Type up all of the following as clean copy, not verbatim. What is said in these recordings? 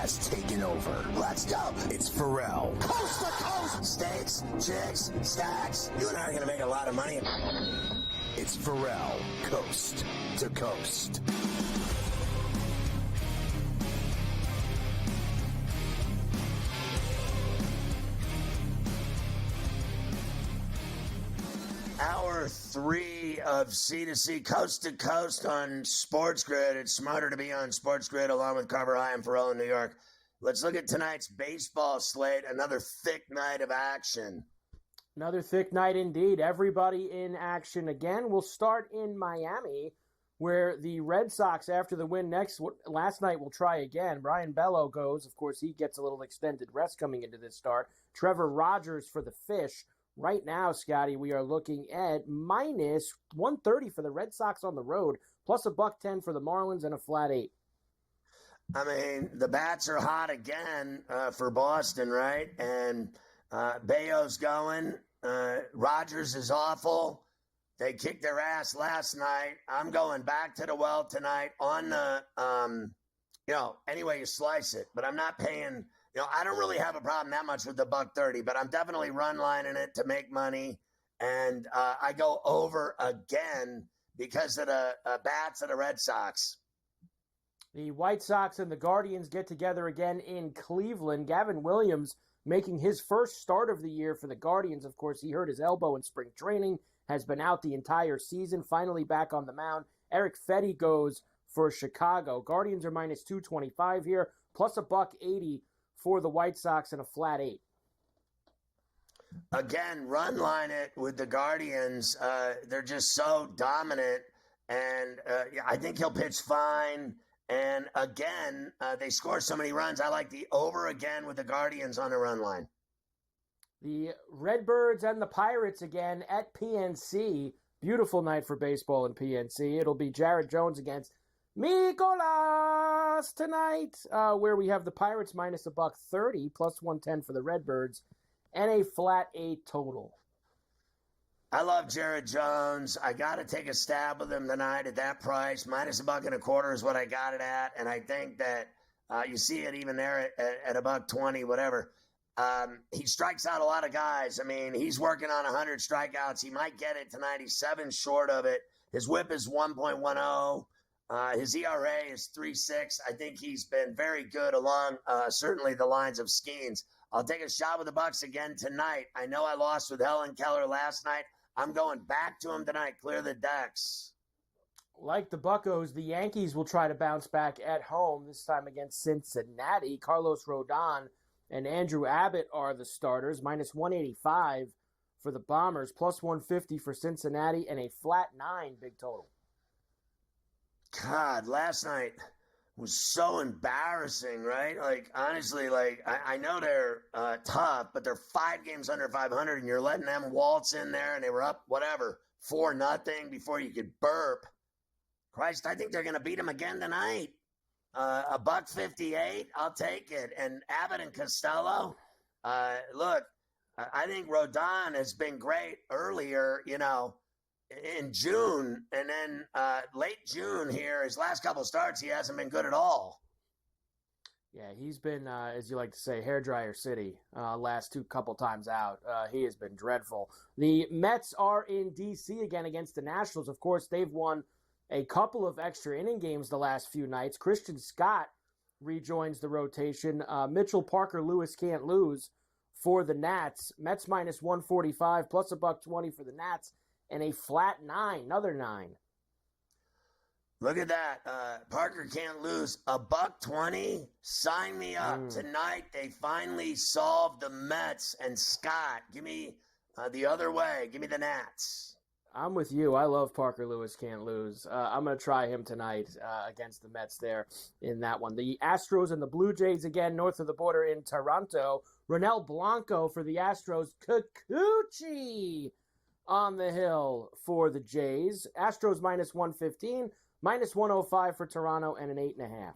has taken over. Let's go. It's Ferrall. Coast to coast. Steaks, chicks, stacks. You and I are going to make a lot of money. It's Ferrall, coast to coast. Hour 3 of C2C Coast to Coast on SportsGrid. It's smarter to be on SportsGrid along with Carver High and Ferrall in New York. Let's look at tonight's baseball slate. Another thick night of action. Another thick night indeed. Everybody in action again. We'll start in Miami, where the Red Sox, after the win last night, will try again. Brian Bello goes. Of course, he gets a little extended rest coming into this start. Trevor Rogers for the Fish. Right now, Scotty, we are looking at minus 130 for the Red Sox on the road, plus $110 for the Marlins and a flat 8. I mean, the bats are hot again for Boston, right? And Bayo's going. Rogers is awful. They kicked their ass last night. I'm going back to the well tonight on the, any way you slice it. But I'm not paying... I don't really have a problem that much with the $130, but I'm definitely run lining it to make money. And I go over again because of the bats of the Red Sox. The White Sox and the Guardians get together again in Cleveland. Gavin Williams making his first start of the year for the Guardians. Of course, he hurt his elbow in spring training, has been out the entire season, finally back on the mound. Eric Fetty goes for Chicago. Guardians are minus 225 here, plus $180 for the White Sox and a flat 8. Again, run line it with the Guardians. They're just so dominant, and I think he'll pitch fine. And again, they score so many runs. I like the over again with the Guardians on the run line. The Redbirds and the Pirates again at PNC. Beautiful night for baseball in PNC. It'll be Jared Jones against Mikolas tonight, where we have the Pirates minus $130, plus 110 for the Redbirds, and a flat 8 total. I love Jared Jones. I got to take a stab with him tonight at that price. Minus $1.25 is what I got it at, and I think that you see it even there at $1.20, whatever. He strikes out a lot of guys. I mean, he's working on 100 strikeouts. He might get it tonight. He's 7 short of it. His WHIP is 1.10. His ERA is 3.6. I think he's been very good along certainly the lines of Skeens. I'll take a shot with the Bucks again tonight. I know I lost with Helen Keller last night. I'm going back to him tonight. Clear the decks. Like the Buccos, the Yankees will try to bounce back at home, this time against Cincinnati. Carlos Rodon and Andrew Abbott are the starters. Minus 185 for the Bombers, plus 150 for Cincinnati, and a flat 9 big total. God, last night was so embarrassing, right? Like, honestly, I know they're tough, but they're 5 games under 500, and you're letting them waltz in there, and they were up, 4-0 before you could burp. Christ, I think they're going to beat them again tonight. $1.58, I'll take it. And Abbott and Costello, look, I think Rodon has been great earlier, in June, and then late June here, his last couple of starts, he hasn't been good at all. Yeah, he's been, as you like to say, hairdryer city last couple times out. He has been dreadful. The Mets are in D.C. again against the Nationals. Of course, they've won a couple of extra inning games the last few nights. Christian Scott rejoins the rotation. Mitchell, Parker, Lewis can't lose for the Nats. Mets minus 145, plus $1.20 for the Nats. And a flat 9, another 9. Look at that. Parker can't lose. $1.20. Sign me up. Tonight, they finally solved the Mets. And Scott, give me the other way. Give me the Nats. I'm with you. I love Parker Lewis can't lose. I'm going to try him tonight against the Mets there in that one. The Astros and the Blue Jays again north of the border in Toronto. Ronel Blanco for the Astros. Kikuchi on the hill for the Jays. Astros minus 115, minus 105 for Toronto, and an 8.5.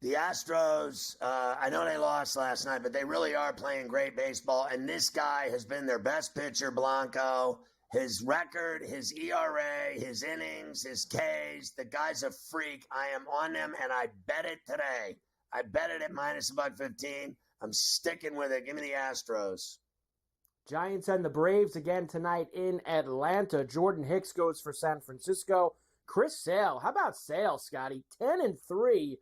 The Astros, I know they lost last night, but they really are playing great baseball. And this guy has been their best pitcher, Blanco. His record, his ERA, his innings, his Ks, the guy's a freak. I am on him, and I bet it today. I bet it at minus $1.15. I'm sticking with it. Give me the Astros. Giants and the Braves again tonight in Atlanta. Jordan Hicks goes for San Francisco. Chris Sale, how about Sale, Scotty? 10-3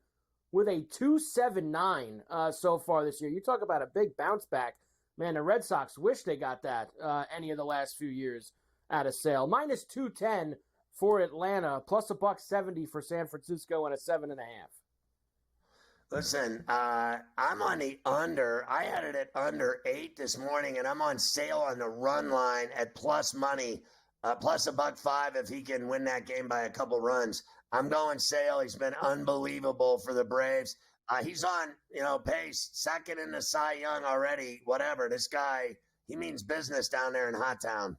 with a 2.79 so far this year. You talk about a big bounce back. Man, the Red Sox wish they got that any of the last few years out of Sale. Minus 210 for Atlanta, plus $1.70 for San Francisco, and a 7.5. Listen, I'm on the under. I had it at under 8 this morning, and I'm on Sale on the run line at plus money, plus $1.05 if he can win that game by a couple runs. I'm going Sale. He's been unbelievable for the Braves. He's on, pace, second in the Cy Young already. Whatever. This guy, he means business down there in Hot Town.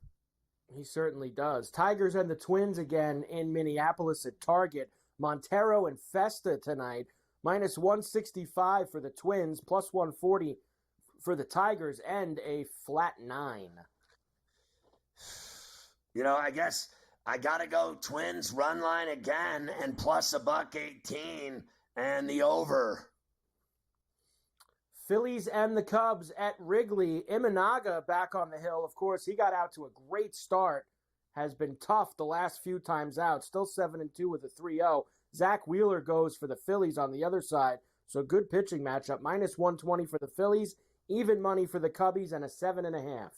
He certainly does. Tigers and the Twins again in Minneapolis at Target. Montero and Festa tonight. Minus 165 for the Twins, plus 140 for the Tigers, and a flat 9. I guess I got to go Twins run line again and plus $1.18 and the over. Phillies and the Cubs at Wrigley. Imanaga back on the hill. Of course, he got out to a great start. Has been tough the last few times out. Still 7-2 with a 3-0. Zach Wheeler goes for the Phillies on the other side. So good pitching matchup. Minus 120 for the Phillies. Even money for the Cubbies and a 7.5.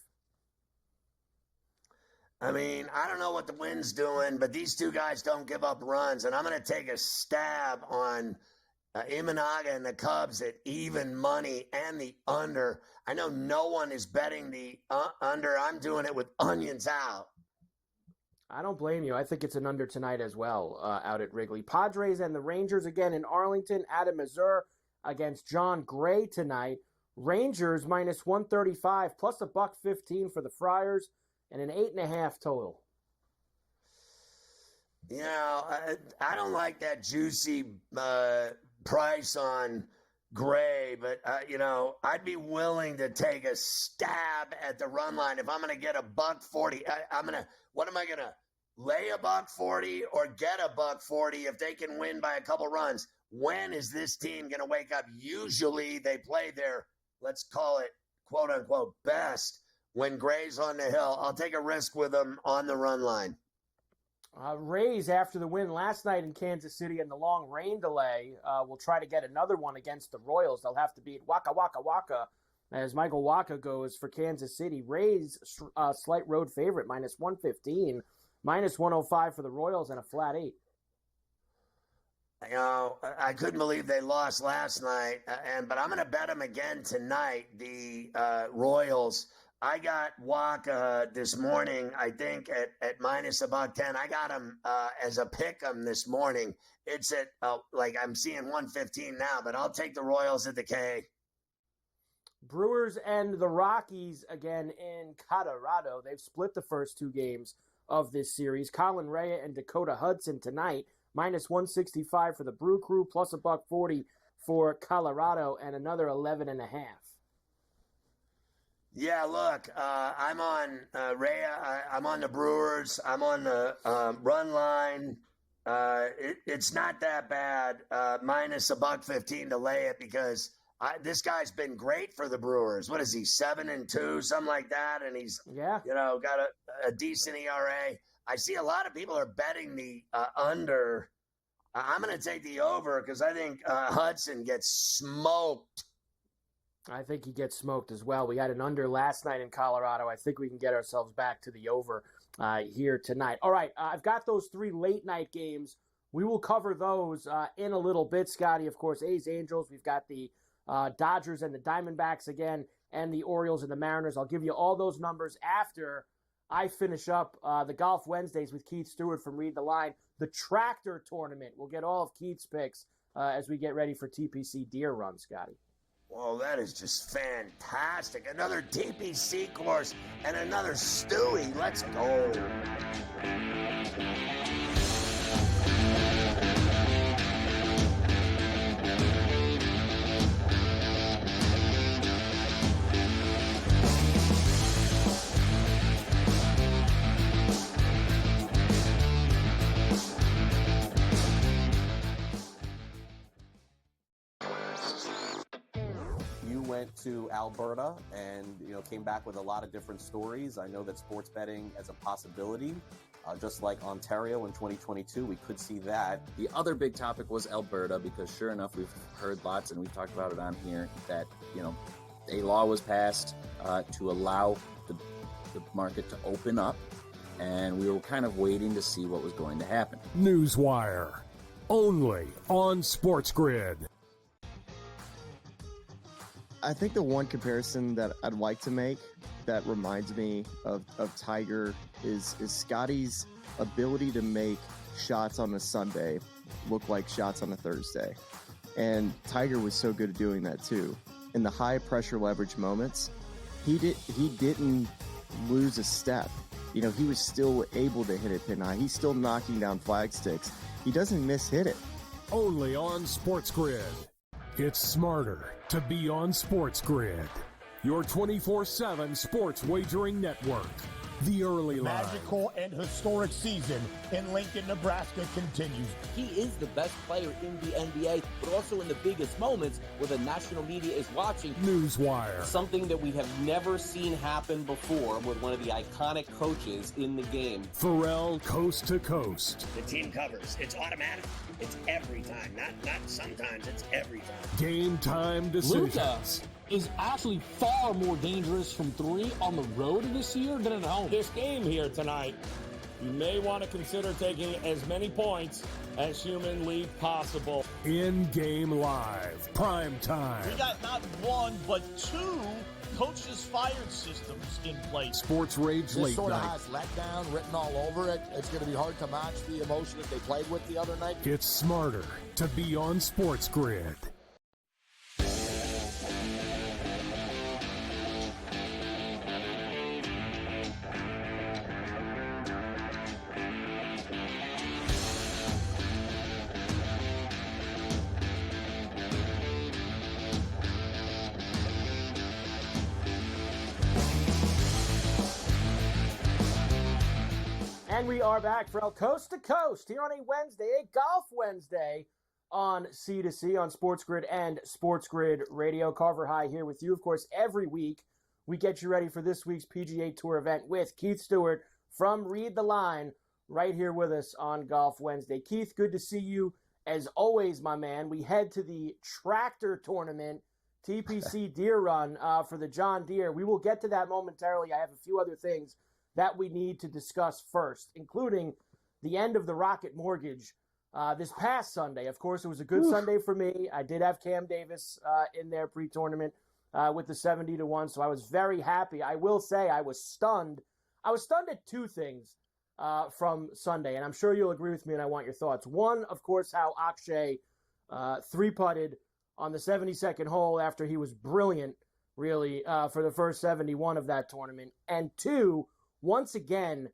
I mean, I don't know what the wind's doing, but these two guys don't give up runs. And I'm going to take a stab on Imanaga and the Cubs at even money and the under. I know no one is betting the under. I'm doing it with onions out. I don't blame you. I think it's an under tonight as well out at Wrigley. Padres and the Rangers again in Arlington. Adam Mazur against John Gray tonight. Rangers minus 135 plus $1.15 for the Friars and an 8.5 total. I don't like that juicy price on Gray, but I'd be willing to take a stab at the run line if I'm going to get $1.40. What am I going to lay $1.40 or get $1.40 if they can win by a couple runs? When is this team going to wake up? Usually they play their, let's call it quote unquote best when Gray's on the hill. I'll take a risk with them on the run line. Rays, after the win last night in Kansas City and the long rain delay, will try to get another one against the Royals. They'll have to beat Waka Waka Waka as Michael Waka goes for Kansas City. Rays, slight road favorite, minus 115, minus 105 for the Royals, and a flat 8. I couldn't believe they lost last night, but I'm going to bet them again tonight, the Royals. I got Waka this morning, I think, at minus $1.10. I got him as a pick 'em this morning. It's at, I'm seeing 115 now, but I'll take the Royals at the K. Brewers and the Rockies again in Colorado. They've split the first two games of this series. Colin Rea and Dakota Hudson tonight. Minus 165 for the Brew Crew, plus $1.40 for Colorado, and another 11.5. Yeah, look, I'm on Rea. I'm on the Brewers. I'm on the run line. It's not that bad. Minus $1.15 to lay it because this guy's been great for the Brewers. What is he, 7-2, something like that? And he's got a decent ERA. I see a lot of people are betting the under. I'm going to take the over because I think Hudson gets smoked. I think he gets smoked as well. We had an under last night in Colorado. I think we can get ourselves back to the over here tonight. All right, I've got those 3 late night games. We will cover those in a little bit, Scotty. Of course, A's, Angels. We've got the Dodgers and the Diamondbacks again, and the Orioles and the Mariners. I'll give you all those numbers after I finish up the Golf Wednesdays with Keith Stewart from Read the Line. The Tractor Tournament. We'll get all of Keith's picks as we get ready for TPC Deer Run, Scotty. Well, that is just fantastic. Another TPC course and another Stewie. Let's go. went to Alberta and, came back with a lot of different stories. I know that sports betting as a possibility, just like Ontario in 2022, we could see that. The other big topic was Alberta, because sure enough, we've heard lots, and we've talked about it on here, that, a law was passed to allow the market to open up, and we were kind of waiting to see what was going to happen. Newswire, only on SportsGrid. I think the one comparison that I'd like to make that reminds me of Tiger is Scotty's ability to make shots on a Sunday look like shots on a Thursday. And Tiger was so good at doing that too. In the high pressure leverage moments, he didn't lose a step. He was still able to hit it pin high. He's still knocking down flag sticks. He doesn't hit it. Only on SportsGrid. It's smarter to be on SportsGrid. Your 24/7 sports wagering network. The early line. Magical and historic season in Lincoln, Nebraska continues. He is the best player in the NBA, but also in the biggest moments where the national media is watching. Newswire. Something that we have never seen happen before with one of the iconic coaches in the game. Ferrall coast to coast. The team covers. It's automatic. It's every time. Not sometimes. It's every time. Game time decisions. Luka is actually far more dangerous from three on the road this year than at home. This game here tonight, you may want to consider taking as many points as humanly possible. In-game live. Prime time. We got not one, but two coaches fired systems in place. Sports Rage this Late sort of Night. has letdown written all over it. It's going to be hard to match the emotion that they played with the other night. It's smarter to be on SportsGrid. And we are back from Coast to Coast here on a Wednesday, a Golf Wednesday on C2C on SportsGrid and SportsGrid Radio. Carver High here with you. Of course, every week we get you ready for this week's PGA Tour event with Keith Stewart from Read the Line right here with us on Golf Wednesday. Keith, good to see you as always, my man. We head to the Tractor Tournament, TPC Deer Run for the John Deere. We will get to that momentarily. I have a few other things that we need to discuss first, including the end of the Rocket Mortgage this past Sunday. Of course, it was a good Sunday for me. I did have Cam Davis in there pre-tournament with the 70-1, so I was very happy. I will say I was stunned. I was stunned at two things from Sunday, and I'm sure you'll agree with me, and I want your thoughts. One, of course, how Akshay three-putted on the 72nd hole after he was brilliant, really, for the first 71 of that tournament. And two, once again,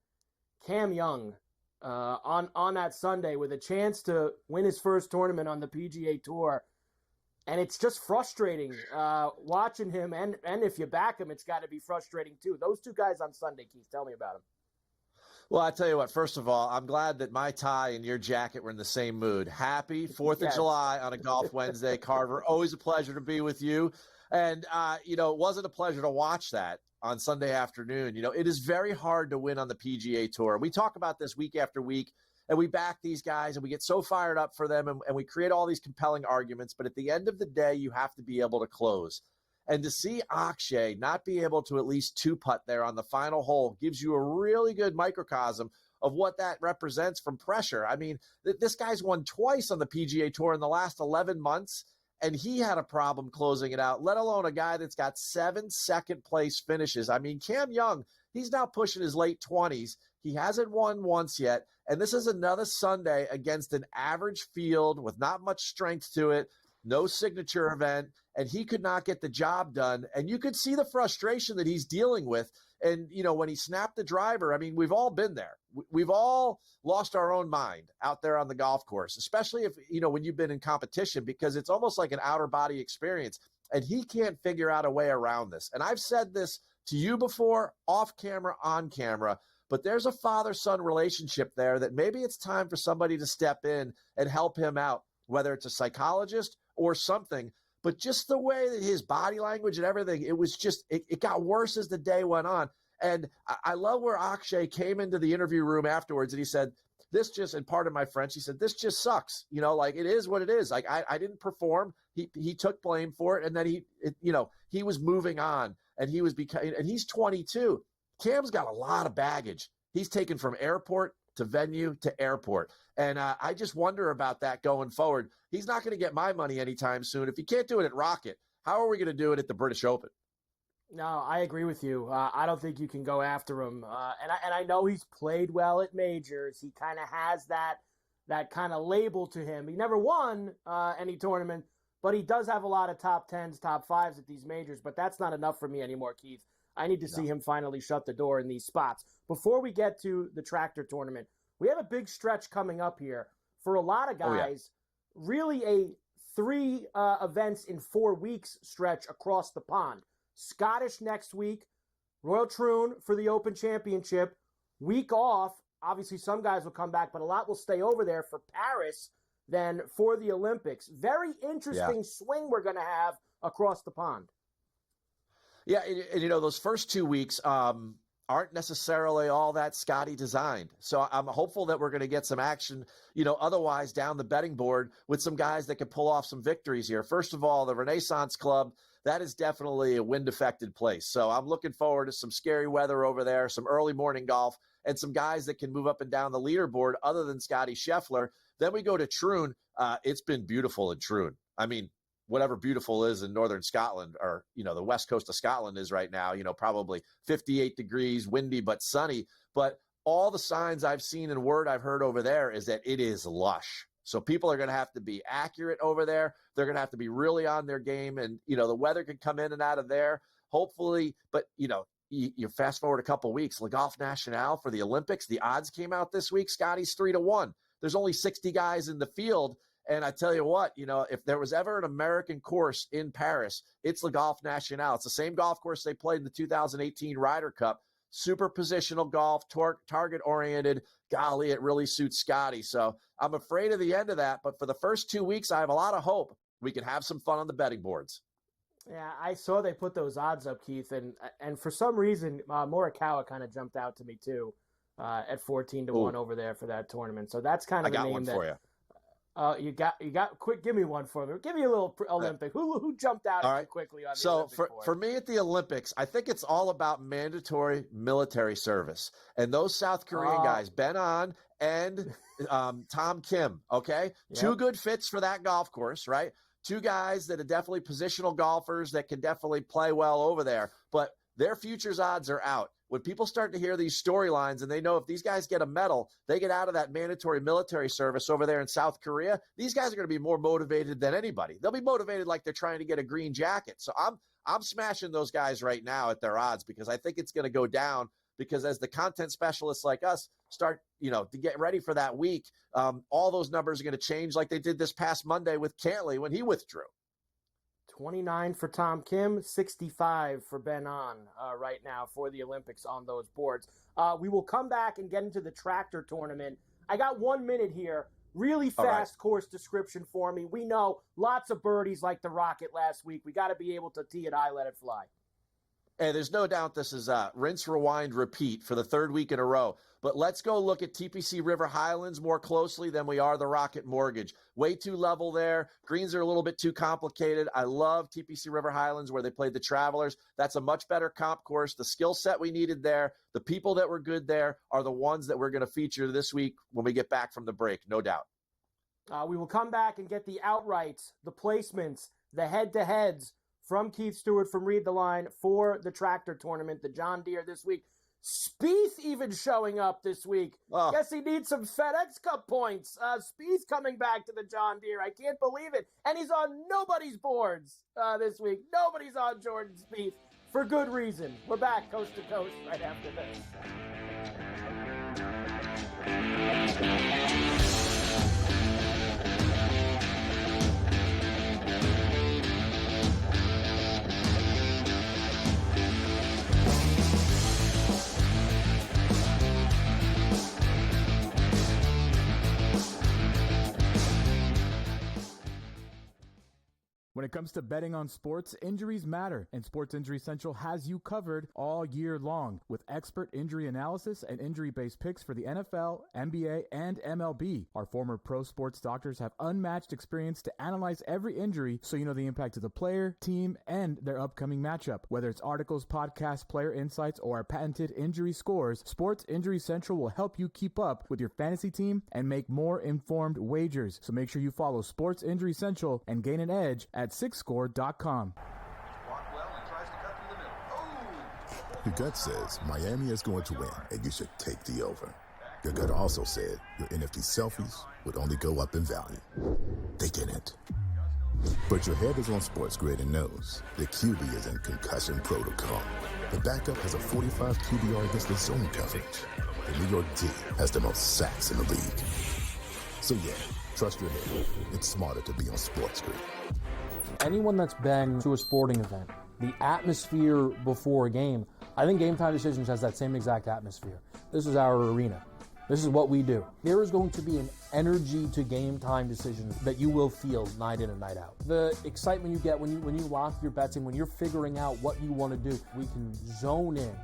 Cam Young on that Sunday with a chance to win his first tournament on the PGA Tour. And it's just frustrating watching him. And if you back him, it's got to be frustrating too. Those two guys on Sunday, Keith, tell me about them. Well, I tell you what, first of all, I'm glad that my tie and your jacket were in the same mood. Happy 4th of July on a Golf Wednesday, Carver. Always a pleasure to be with you. And, it wasn't a pleasure to watch that on Sunday afternoon. It is very hard to win on the PGA Tour. We talk about this week after week, and we back these guys, and we get so fired up for them, and we create all these compelling arguments. But at the end of the day, you have to be able to close. And to see Akshay not be able to at least two-putt there on the final hole gives you a really good microcosm of what that represents from pressure. I mean, this guy's won twice on the PGA Tour in the last 11 months, and he had a problem closing it out, let alone a guy that's got 7 second-place finishes. I mean, Cam Young, he's now pushing his late 20s. He hasn't won once yet, and this is another Sunday against an average field with not much strength to it, no signature event, and he could not get the job done. And you could see the frustration that he's dealing with. And, when he snapped the driver, I mean, we've all been there. We've all lost our own mind out there on the golf course, especially if, when you've been in competition, because it's almost like an outer body experience. And he can't figure out a way around this. And I've said this to you before, off camera, on camera, but there's a father-son relationship there that maybe it's time for somebody to step in and help him out, whether it's a psychologist or something. but just the way that his body language and everything, it was just, it got worse as the day went on. And I love where Akshay came into the interview room afterwards and he said, this just, and pardon my French, he said, this just sucks. You know, like, it is what it is. Like, I didn't perform. He took blame for it. And then he was moving on, and and he's 22. Cam's got a lot of baggage. He's taken from airport to venue to airport. And I just wonder about that going forward. He's not going to get my money anytime soon. If he can't do it at Rocket, how are we going to do it at the British Open? No, I agree with you. I don't think you can go after him. And I know he's played well at majors. He kind of has that kind of label to him. He never won any tournament, but he does have a lot of top 10s, top 5s at these majors. But that's not enough for me anymore, Keith. I need to see him finally shut the door in these spots. Before we get to the Tractor Tournament, we have a big stretch coming up here for a lot of guys. Really a 3 events in 4 weeks stretch across the pond. Scottish next week, Royal Troon for the Open Championship. Week off. Obviously, some guys will come back, but a lot will stay over there for Paris then for the Olympics. Very interesting swing we're going to have across the pond. Yeah, and those first 2 weeks aren't necessarily all that Scotty designed. So I'm hopeful that we're going to get some action, otherwise down the betting board with some guys that can pull off some victories here. First of all, the Renaissance Club, that is definitely a wind-affected place. So I'm looking forward to some scary weather over there, some early morning golf, and some guys that can move up and down the leaderboard other than Scotty Scheffler. Then we go to Troon. It's been beautiful in Troon. I mean, whatever beautiful is in northern Scotland, or, the west coast of Scotland is right now, probably 58 degrees, windy but sunny. But all the signs I've seen and word I've heard over there is that it is lush. So people are going to have to be accurate over there. They're going to have to be really on their game. And, the weather can come in and out of there, hopefully. But, you fast forward a couple of weeks, Le Golf National for the Olympics, the odds came out this week. Scotty's 3-1. There's only 60 guys in the field. And I tell you what, if there was ever an American course in Paris, it's Le Golf National. It's the same golf course they played in the 2018 Ryder Cup. Super positional golf, target-oriented. Golly, it really suits Scotty. So I'm afraid of the end of that. But for the first 2 weeks, I have a lot of hope we can have some fun on the betting boards. Yeah, I saw they put those odds up, Keith. And for some reason, Morikawa kind of jumped out to me, too, at 14-1 over there for that tournament. So that's kind of a name that. I got one for you. You got quick. Give me one for me. Give me a little Olympic. Who jumped out at you quickly on the Olympic board? For me at the Olympics, I think it's all about mandatory military service. And those South Korean guys, Ben An and Tom Kim, okay? Yep. 2 good fits for that golf course, right? 2 guys that are definitely positional golfers that can definitely play well over there. But their futures odds are out. When people start to hear these storylines and they know if these guys get a medal, they get out of that mandatory military service over there in South Korea, these guys are going to be more motivated than anybody. They'll be motivated like they're trying to get a green jacket. So I'm smashing those guys right now at their odds because I think it's going to go down because as the content specialists like us start, to get ready for that week, all those numbers are going to change like they did this past Monday with Cantley when he withdrew. 29 for Tom Kim, 65 for Ben An right now for the Olympics on those boards. We will come back and get into the Tractor Tournament. I got 1 minute here. Really fast course description for me. We know lots of birdies like the Rocket last week. We got to be able to tee it high, let it fly. And there's no doubt this is rinse, rewind, repeat for the 3rd week in a row. But let's go look at TPC River Highlands more closely than we are the Rocket Mortgage. Way too level there. Greens are a little bit too complicated. I love TPC River Highlands where they played the Travelers. That's a much better comp course. The skill set we needed there, the people that were good there are the ones that we're going to feature this week when we get back from the break, no doubt. We will come back and get the outrights, the placements, the head-to-heads from Keith Stewart from Read the Line for the Tractor Tournament, the John Deere this week. Spieth even showing up this week. Guess he needs some FedEx Cup points. Spieth coming back to the John Deere. I can't believe it. And he's on nobody's boards this week. Nobody's on Jordan Spieth for good reason. We're back coast to coast right after this. When it comes to betting on sports, injuries matter, and Sports Injury Central has you covered all year long with expert injury analysis and injury-based picks for the NFL, NBA, and MLB. Our former pro sports doctors have unmatched experience to analyze every injury so you know the impact of the player, team, and their upcoming matchup. Whether it's articles, podcasts, player insights, or our patented injury scores, Sports Injury Central will help you keep up with your fantasy team and make more informed wagers. So make sure you follow Sports Injury Central and gain an edge at sixscore.com. Your gut says Miami is going to win, and you should take the over. Your gut also said your NFT selfies would only go up in value. They didn't. But your head is on SportsGrid and knows the QB is in concussion protocol. The backup has a 45 QBR against the zone coverage. The New York D has the most sacks in the league. So yeah, trust your head. It's smarter to be on SportsGrid. Anyone that's been to a sporting event, the atmosphere before a game, I think Game Time Decisions has that same exact atmosphere. This is our arena. This is what we do. There is going to be an energy to Game Time Decisions that you will feel night in and night out. The excitement you get when you lock your bets in, when you're figuring out what you want to do, we can zone in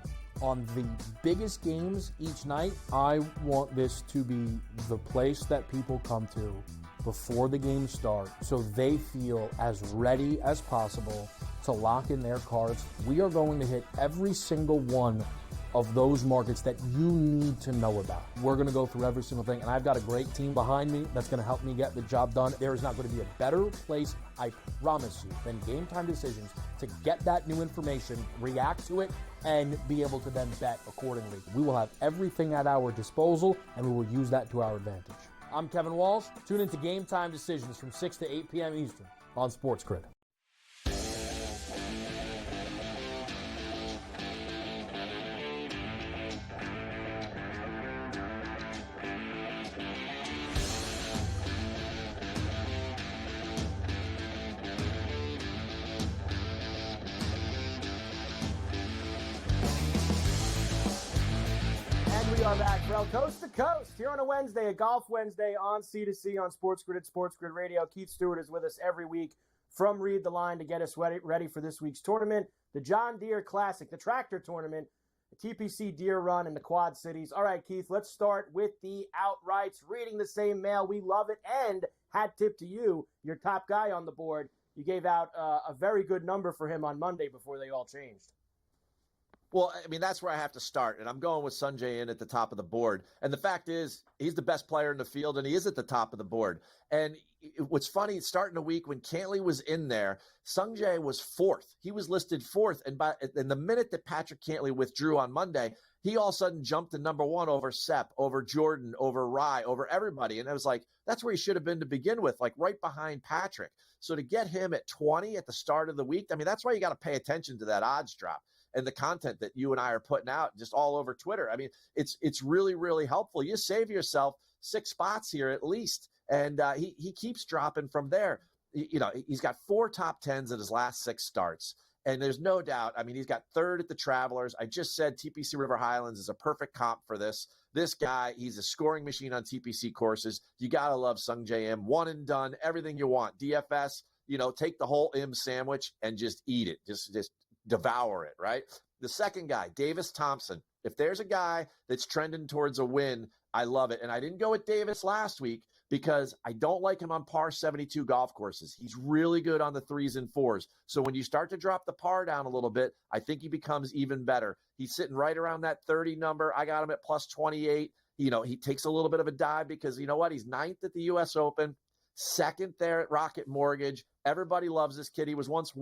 on the biggest games each night. I want this to be the place that people come to before the games start so they feel as ready as possible to lock in their cards. We are going to hit every single one of those markets that you need to know about. We're going to go through every single thing, and I've got a great team behind me that's going to help me get the job done. There is not going to be a better place, I promise you, than Game Time Decisions to get that new information, react to it, and be able to then bet accordingly. We will have everything at our disposal, and we will use that to our advantage. I'm Kevin Walsh. Tune into Game Time Decisions from 6 to 8 p.m. Eastern on SportsGrid. Coast to coast here on a Wednesday, a Golf Wednesday on C2C on SportsGrid at SportsGrid Radio. Keith Stewart is with us every week from Read the Line to get us ready for this week's tournament, the John Deere Classic, the Tractor Tournament, the TPC Deere Run in the Quad Cities. All right, Keith, let's start with the outrights. Reading the same mail, we love it, and hat tip to you, your top guy on the board. You gave out a very good number for him on Monday before they all changed. Well, I mean, that's where I have to start, and I'm going with Sungjae in at the top of the board. And the fact is, he's the best player in the field, and he is at the top of the board. And what's funny, starting a week when Cantley was in there, Sungjae was fourth. He was listed fourth, and the minute that Patrick Cantley withdrew on Monday, he all of a sudden jumped to number one over Sepp, over Jordan, over Rye, over everybody. And I was like, that's where he should have been to begin with, like right behind Patrick. So to get him at 20 at the start of the week, I mean, that's why you got to pay attention to that odds drop and the content that you and I are putting out just all over Twitter. I mean, it's really, really helpful. You save yourself 6 spots here at least. And he keeps dropping from there. You know, he's got 4 top 10s in his last 6 starts. And there's no doubt, I mean, he's got 3rd at the Travelers. I just said TPC River Highlands is a perfect comp for this. This guy, he's a scoring machine on TPC courses. You got to love Sungjae Im. One and done, everything you want. DFS, you know, take the whole Im sandwich and just eat it. Just devour it, right? The second guy, Davis Thompson. If there's a guy that's trending towards a win, I love it. And I didn't go with Davis last week because I don't like him on par 72 golf courses. He's really good on the 3s and 4s. So when you start to drop the par down a little bit, I think he becomes even better. He's sitting right around that 30 number. I got him at plus 28. You know, he takes a little bit of a dive because, you know what? He's 9th at the U.S. Open, 2nd there at Rocket Mortgage. Everybody loves this kid. He was once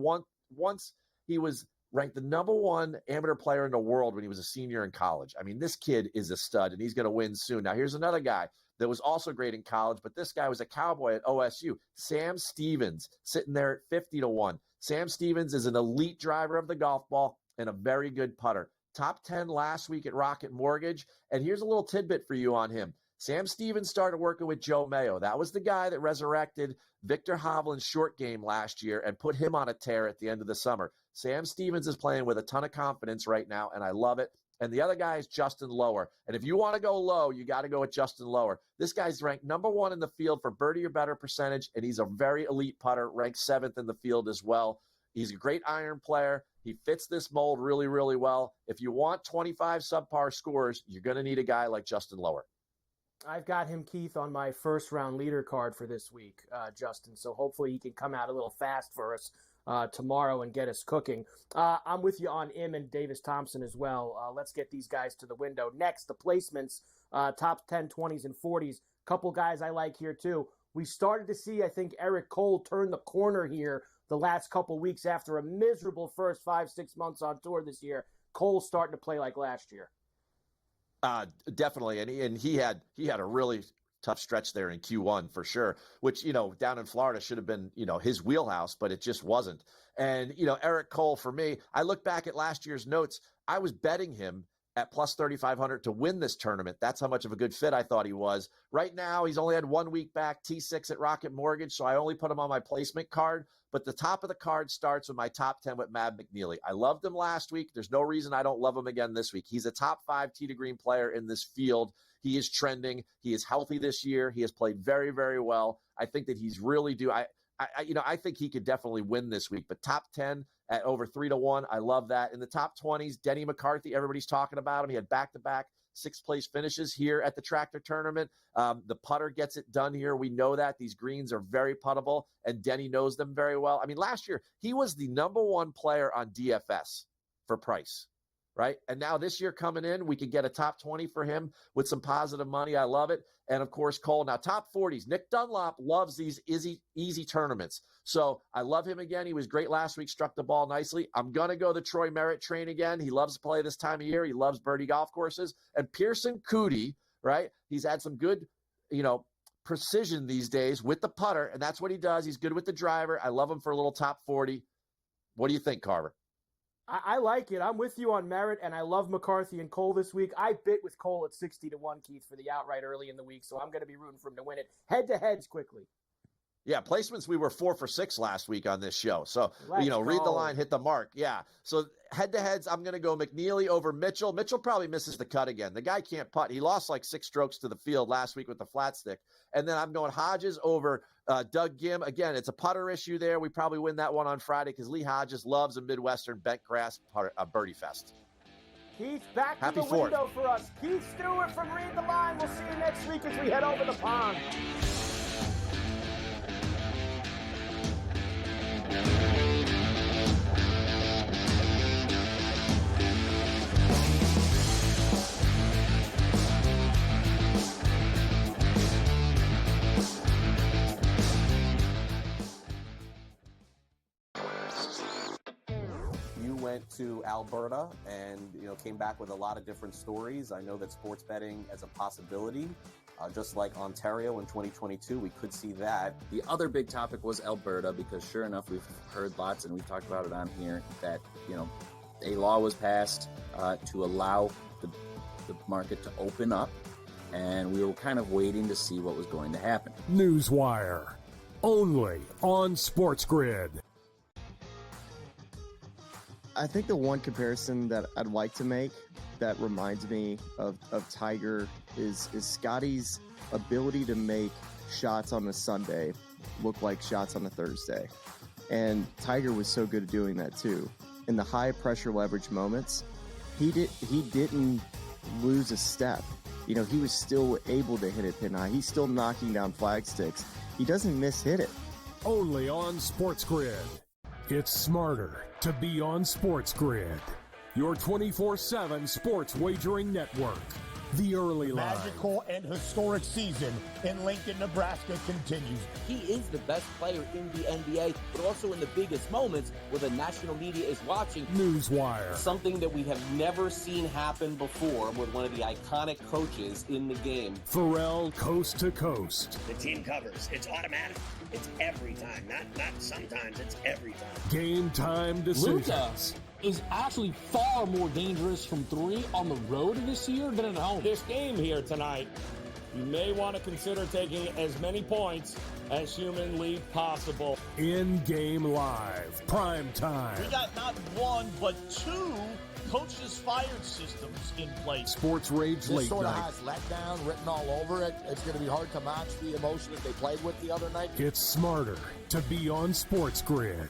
he was ranked the number 1 amateur player in the world when he was a senior in college. I mean, this kid is a stud, and he's going to win soon. Now, here's another guy that was also great in college, but this guy was a Cowboy at OSU. Sam Stevens, sitting there at 50-1. Sam Stevens is an elite driver of the golf ball and a very good putter. Top 10 last week at Rocket Mortgage. And here's a little tidbit for you on him. Sam Stevens started working with Joe Mayo. That was the guy that resurrected Victor Hovland's short game last year and put him on a tear at the end of the summer. Sam Stevens is playing with a ton of confidence right now, and I love it. and the other guy is Justin Lower. And if you want to go low, you got to go with Justin Lower. This guy's ranked number 1 in the field for birdie or better percentage, and he's a very elite putter, ranked 7th in the field as well. He's a great iron player. He fits this mold really, really well. If you want 25 subpar scores, you're going to need a guy like Justin Lower. I've got him, Keith, on my first-round leader card for this week, Justin. So hopefully he can come out a little fast for us tomorrow and get us cooking. I'm with you on Im and Davis Thompson as well. Let's get these guys to the window. Next, the placements, top 10, 20s, and 40s. Couple guys I like here, too. We started to see, I think, Eric Cole turn the corner here the last couple weeks after a miserable first 5-6 months on tour this year. Cole's starting to play like last year. Definitely, and he had a really tough stretch there in Q1 for sure, which, down in Florida should have been, his wheelhouse, but it just wasn't. And, Eric Cole, for me, I look back at last year's notes, I was betting him at plus 3,500 to win this tournament. That's how much of a good fit I thought he was. Right now, he's only had 1 week back, T6 at Rocket Mortgage, so I only put him on my placement card. But the top of the card starts with my top 10 with Matt McNeely. I loved him last week. There's no reason I don't love him again this week. He's a top 5 tee to green player in this field. He is trending. He is healthy this year. He has played very, very well. I think that he's really due. I think he could definitely win this week. But top 10 at over 3-1, I love that. In the top 20s, Denny McCarthy, everybody's talking about him. He had back-to-back 6th-place finishes here at the Tractor Tournament. The putter gets it done here. We know that. These greens are very puttable, and Denny knows them very well. I mean, last year, he was the number 1 player on DFS for price, right? And now this year coming in, we could get a top 20 for him with some positive money. I love it. And, of course, Cole. Now, top 40s. Nick Dunlop loves these easy tournaments. So I love him again. He was great last week, struck the ball nicely. I'm going to go the Troy Merritt train again. He loves to play this time of year. He loves birdie golf courses. And Pearson Cootie, right? He's had some good, precision these days with the putter, and that's what he does. He's good with the driver. I love him for a little top 40. What do you think, Carver? I like it. I'm with you on Merritt, and I love McCarthy and Cole this week. I bit with Cole at 60-1, Keith, for the outright early in the week, so I'm going to be rooting for him to win it. Head-to-heads quickly. Yeah, placements, we were 4 for 6 last week on this show. So, read the line, hit the mark. Yeah. So head-to-heads, I'm going to go McNeely over Mitchell. Mitchell probably misses the cut again. The guy can't putt. He lost like 6 strokes to the field last week with the flat stick. And then I'm going Hodges over Doug Gim. Again, it's a putter issue there. We probably win that one on Friday because Lee Hodges loves a Midwestern bent grass birdie fest. Keith, back Happy to the 4th. window for us. Keith Stewart from Read the Line. We'll see you next week as we head over the pond. To Alberta and came back with a lot of different stories. I know that sports betting as a possibility, just like Ontario in 2022, we could see that. The other big topic was Alberta, because sure enough, we've heard lots and we've talked about it on here that a law was passed to allow the market to open up, and we were kind of waiting to see what was going to happen. Newswire, only on SportsGrid. I think the one comparison that I'd like to make that reminds me of Tiger is Scotty's ability to make shots on a Sunday look like shots on a Thursday. And Tiger was so good at doing that too. In the high pressure leverage moments, he didn't lose a step. He was still able to hit it pin high. He's still knocking down flag sticks. He doesn't miss-hit it. Only on SportsGrid. It's smarter to be on SportsGrid, your 24/7 sports wagering network. The early line. Magical and historic season in Lincoln, Nebraska continues. He is the best player in the NBA, but also in the biggest moments where the national media is watching. Newswire. Something that we have never seen happen before with one of the iconic coaches in the game. Ferrall coast to coast. The team covers. It's automatic. It's every time. Not sometimes. It's every time. Game time decisions. Lucas is actually far more dangerous from 3 on the road this year than at home. This game here tonight, you may want to consider taking as many points as humanly possible. In-game live, prime time. We got not 1, but 2 coaches fired systems in place. Sports Rage This Late sort of Night. has letdown written all over it. It's going to be hard to match the emotion that they played with the other night. It's smarter to be on SportsGrid.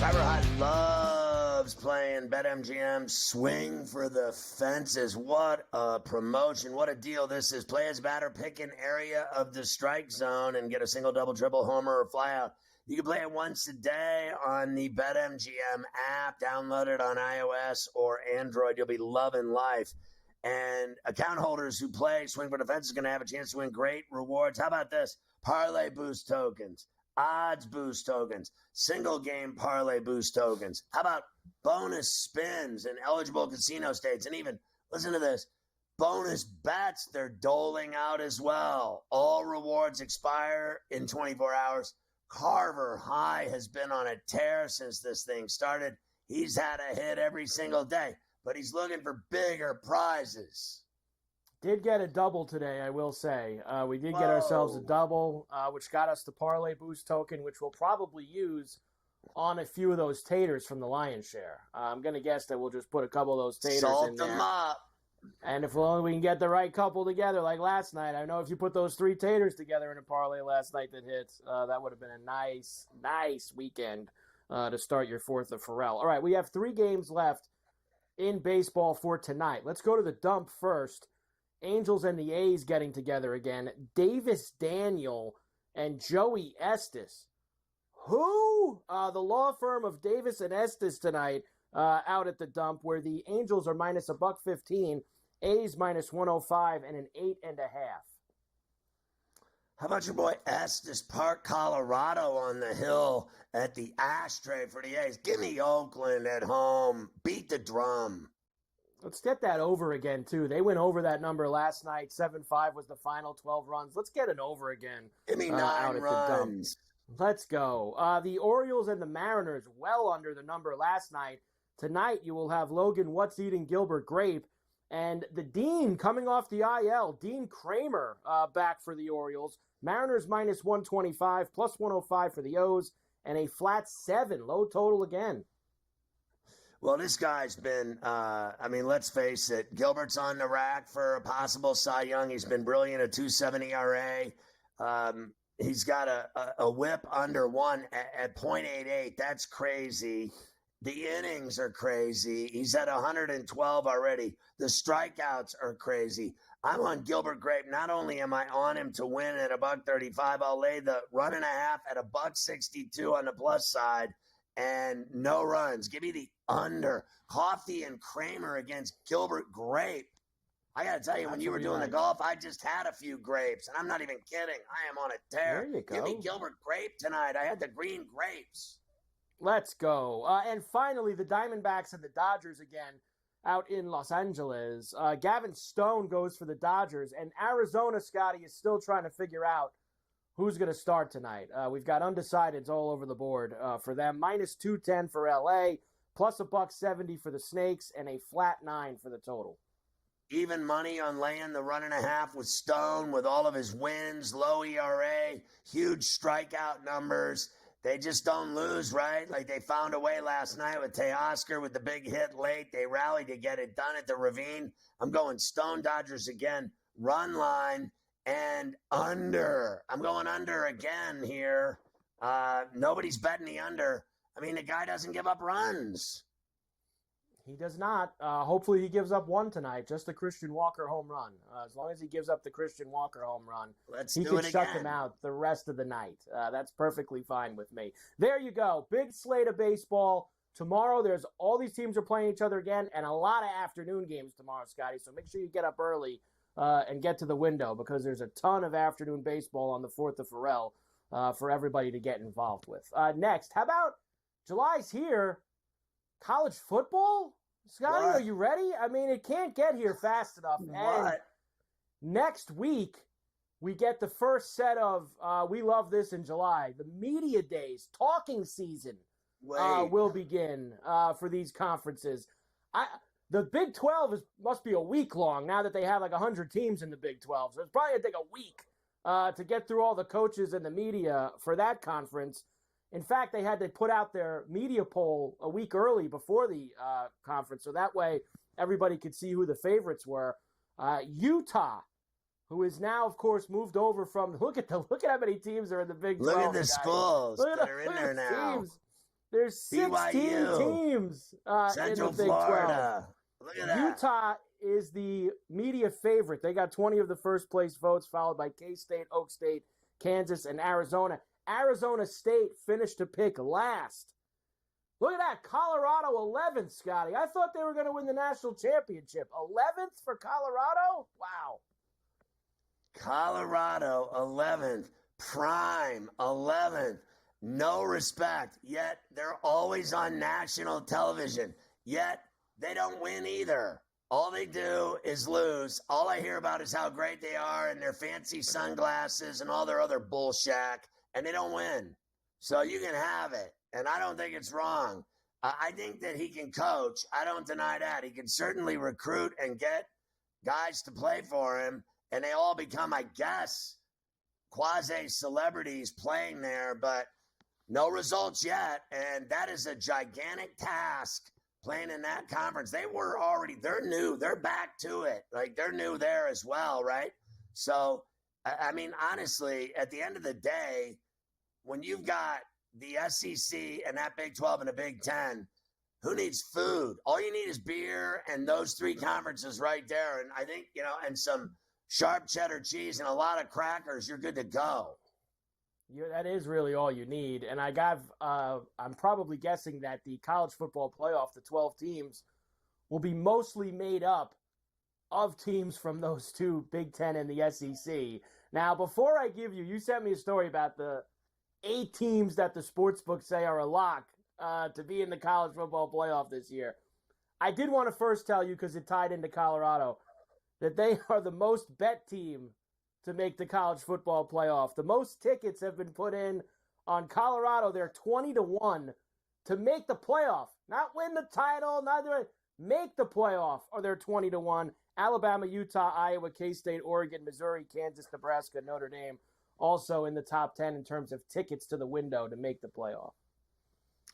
Cyberhot loves playing BetMGM Swing for the Fences. What a promotion. What a deal this is. Play as batter, pick an area of the strike zone, and get a single, double, triple, homer, or flyout. You can play it once a day on the BetMGM app. Download it on iOS or Android. You'll be loving life. And account holders who play Swing for the Fences are going to have a chance to win great rewards. How about this? Parlay boost tokens, odds boost tokens, single game parlay boost tokens. How about bonus spins in eligible casino states? And even, listen to this, bonus bets they're doling out as well. All rewards expire in 24 hours. Carver High has been on a tear since this thing started. He's had a hit every single day, but he's looking for bigger prizes. Did get a double today, I will say. We did get ourselves a double, which got us the parlay boost token, which we'll probably use on a few of those taters from the lion's share. I'm going to guess that we'll just put a couple of those taters Salt in there. them up. And if we can get the right couple together, like last night, I know if you put those 3 taters together in a parlay last night that hit, that would have been a nice weekend to start your 4th of Ferrall. All right, we have 3 games left in baseball for tonight. Let's go to the dump first. Angels and the A's getting together again. Davis Daniel and Joey Estes. Who? The law firm of Davis and Estes tonight out at the dump, where the Angels are minus $1.15, A's minus 105, and an 8.5. How about your boy Estes Park, Colorado on the hill at the Ashtray for the A's? Give me Oakland at home. Beat the drum. Let's get that over again, too. They went over that number last night. 7-5 was the final, 12 runs. Let's get an over again. Give me 9 out runs. At the dump. Let's go. The Orioles and the Mariners well under the number last night. Tonight you will have Logan What's Eating Gilbert Grape. And the Dean coming off the IL, Dean Kramer back for the Orioles. Mariners minus 125, plus 105 for the O's, and a flat 7, low total again. Well, this guy's been, let's face it, Gilbert's on the rack for a possible Cy Young. He's been brilliant, a 2.70 ERA. He's got a whip under 1 at .88. That's crazy. The innings are crazy. He's at 112 already. The strikeouts are crazy. I'm on Gilbert Grape. Not only am I on him to win at $1.35, I'll lay the 1.5 at $1.62 on the plus side. And no runs. Give me the under. Coffee and Kramer against Gilbert Grape. I got to tell you, when you were doing the golf, I just had a few grapes, and I'm not even kidding. I am on a tear. There you go. Give me Gilbert Grape tonight. I had the green grapes. Let's go. And finally, the Diamondbacks and the Dodgers again out in Los Angeles. Gavin Stone goes for the Dodgers, and Arizona, Scotty, is still trying to figure out who's going to start tonight. We've got undecideds all over the board for them. Minus 210 for LA, plus $1.70 for the Snakes, and a flat 9 for the total. Even money on laying the 1.5 with Stone, with all of his wins, low ERA, huge strikeout numbers. They just don't lose, right? Like they found a way last night with Teoscar with the big hit late. They rallied to get it done at the Ravine. I'm going Stone Dodgers again, run line. And under. I'm going under again here. Nobody's betting the under. I mean, the guy doesn't give up runs. He does not. Hopefully he gives up 1 tonight, just the Christian Walker home run. As long as he gives up the Christian Walker home run, he can shut them out the rest of the night. That's perfectly fine with me. There you go. Big slate of baseball. Tomorrow, there's all these teams are playing each other again, and a lot of afternoon games tomorrow, Scotty. So make sure you get up early and get to the window, because there's a ton of afternoon baseball on the 4th of Ferrall for everybody to get involved with. Next, how about July's here? College football? Scotty, What? Are you ready? I mean, it can't get here fast enough. What? And next week, we get the first set of, we love this in July, the media days, talking season will begin for these conferences. The Big 12 must be a week long now that they have like 100 teams in the Big 12. So it's probably going to take a week to get through all the coaches and the media for that conference. In fact, they had to put out their media poll a week early before the conference, so that way everybody could see who the favorites were. Utah, who is now, of course, moved over from. Look at how many teams are in the Big 12. Look at the schools that are in there now. Teams. There's 16 BYU, teams Central in the Big Florida. 12. Look at that. Utah is the media favorite. They got 20 of the first place votes, followed by K-State, Oak State, Kansas, and Arizona. Arizona State finished to pick last. Look at that. Colorado 11th, Scotty. I thought they were going to win the national championship. 11th for Colorado? Wow. Colorado 11th. Prime 11th. No respect. Yet they're always on national television. Yet they don't win either. All they do is lose. All I hear about is how great they are and their fancy sunglasses and all their other bullshit. And they don't win. So you can have it. And I don't think it's wrong. I think that he can coach. I don't deny that. He can certainly recruit and get guys to play for him. And they all become, I guess, quasi-celebrities playing there. But no results yet. And that is a gigantic task playing in that conference. They're new. They're back to it. Like, they're new there as well, right? So, I mean, honestly, at the end of the day, when you've got the SEC and that Big 12 and the Big 10, who needs food? All you need is beer and those three conferences right there. And I think, and some sharp cheddar cheese and a lot of crackers, you're good to go. Yeah, that is really all you need. And I'm probably guessing that the college football playoff, the 12 teams, will be mostly made up of teams from those two, Big 10 and the SEC. Now, before I give you sent me a story about the 8 teams that the sportsbooks say are a lock to be in the college football playoff this year. I did want to first tell you, because it tied into Colorado, that they are the most bet team to make the college football playoff. The most tickets have been put in on Colorado. They're 20-1 to make the playoff. Not win the title, make the playoff, or they're 20-1. Alabama, Utah, Iowa, K-State, Oregon, Missouri, Kansas, Nebraska, Notre Dame, also in the top 10 in terms of tickets to the window to make the playoff.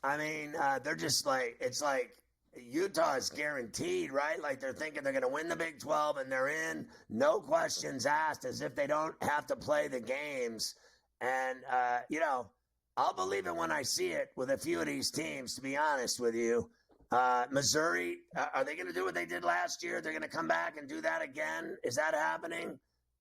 I mean, they're just like, it's like Utah is guaranteed, right? Like they're thinking they're going to win the Big 12 and they're in, no questions asked, as if they don't have to play the games. And, I'll believe it when I see it with a few of these teams, to be honest with you. Missouri, are they going to do what they did last year? They're going to come back and do that again? Is that happening?